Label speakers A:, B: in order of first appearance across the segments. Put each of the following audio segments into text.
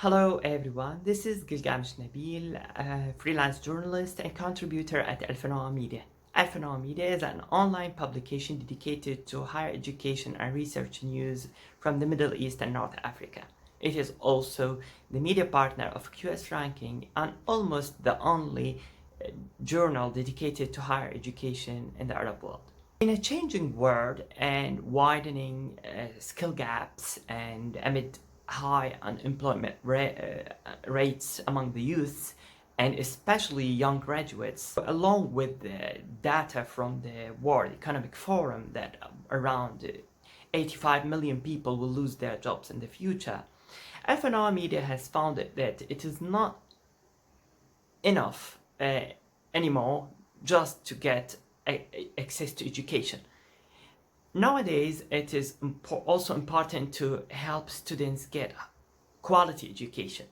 A: Hello everyone, this is Gilgamesh Nabil, a freelance journalist and contributor at Al Media. Al Media is an online publication dedicated to higher education and research news from the Middle East and North Africa. It is also the media partner of QS Ranking and almost the only journal dedicated to higher education in the Arab world. In a changing world and widening skill gaps and amid high unemployment rates among the youth and especially young graduates, along with the data from the World Economic Forum that around 85 million people will lose their jobs in the future, FNR Media has found that it is not enough anymore just to get access to education. Nowadays, it is also important to help students get quality education,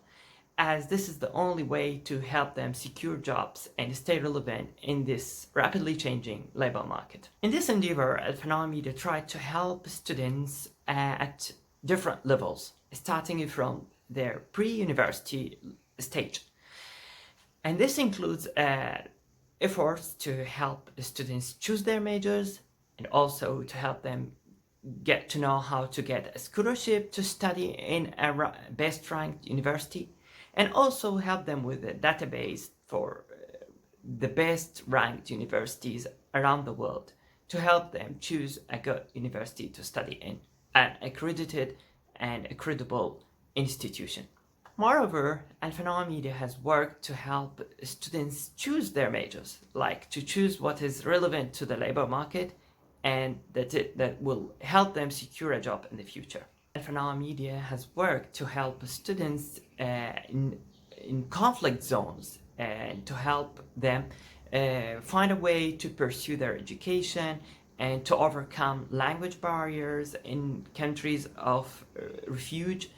A: as this is the only way to help them secure jobs and stay relevant in this rapidly changing labor market. In this endeavor, Al Media tried to help students at different levels, starting from their pre-university stage. And this includes efforts to help students choose their majors and also to help them get to know how to get a scholarship to study in a best ranked university, and also help them with a database for the best ranked universities around the world to help them choose a good university to study in, an accredited and a credible institution. Moreover, Al Media has worked to help students choose their majors, like to choose what is relevant to the labor market and that will help them secure a job in the future. Al Media has worked to help students in conflict zones and to help them find a way to pursue their education and to overcome language barriers in countries of refuge,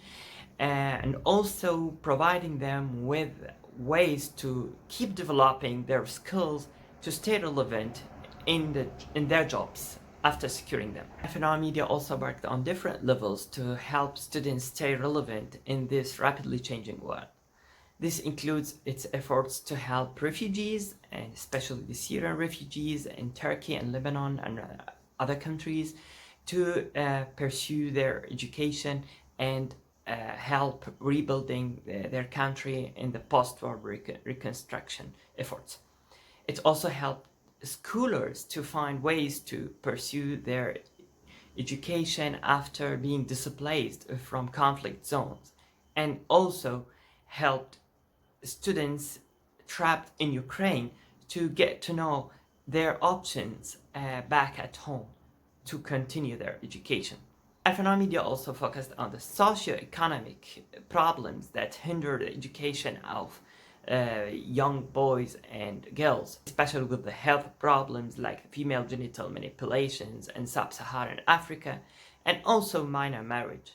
A: and also providing them with ways to keep developing their skills to stay relevant in their jobs after securing them. FNR Media also worked on different levels to help students stay relevant in this rapidly changing world. This includes its efforts to help refugees, and especially the Syrian refugees in Turkey and Lebanon and other countries, to pursue their education and help rebuilding their country in the post-war reconstruction efforts. It also helped scholars to find ways to pursue their education after being displaced from conflict zones, and also helped students trapped in Ukraine to get to know their options back at home to continue their education. FNR Media also focused on the socio-economic problems that hinder the education of young boys and girls, especially with the health problems like female genital manipulations in sub-Saharan Africa, and also minor marriage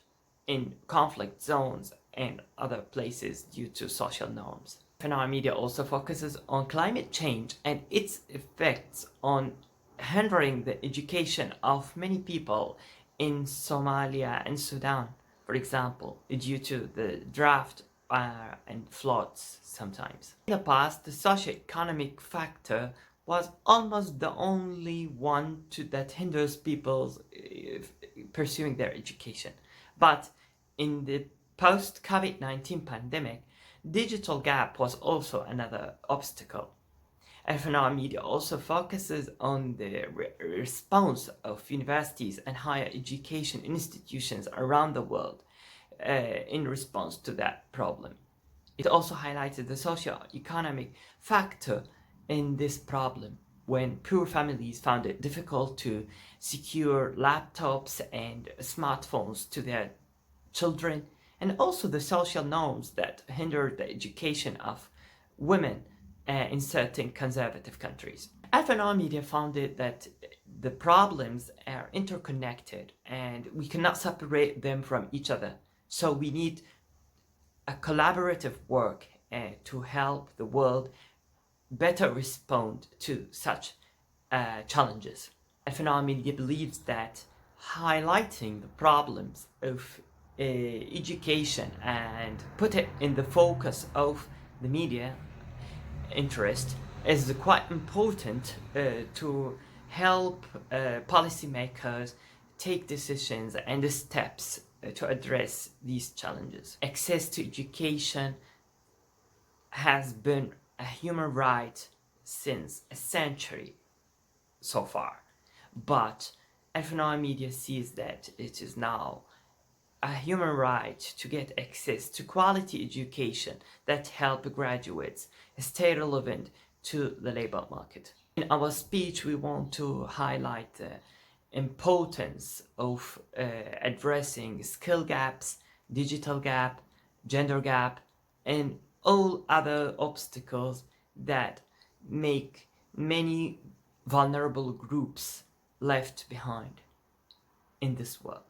A: in conflict zones and other places due to social norms. FNR Media also focuses on climate change and its effects on hindering the education of many people in Somalia and Sudan, for example, due to the drought and floods sometimes. In the past, the socio-economic factor was almost the only one that hinders people pursuing their education. But in the post-COVID-19 pandemic, digital gap was also another obstacle. FNR Media also focuses on the response of universities and higher education institutions around the world in response to that problem. It also highlighted the socio-economic factor in this problem when poor families found it difficult to secure laptops and smartphones to their children, and also the social norms that hinder the education of women in certain conservative countries. FNR Media found it that the problems are interconnected and we cannot separate them from each other. So we need a collaborative work to help the world better respond to such challenges. FNR Media believes that highlighting the problems of education and put it in the focus of the media interest is quite important to help policymakers take decisions and steps to address these challenges. Access to education has been a human right since a century so far, but Al Media sees that it is now a human right to get access to quality education that help graduates stay relevant to the labor market. In our speech, we want to highlight the importance of addressing skill gaps, digital gap, gender gap, and all other obstacles that make many vulnerable groups left behind in this world.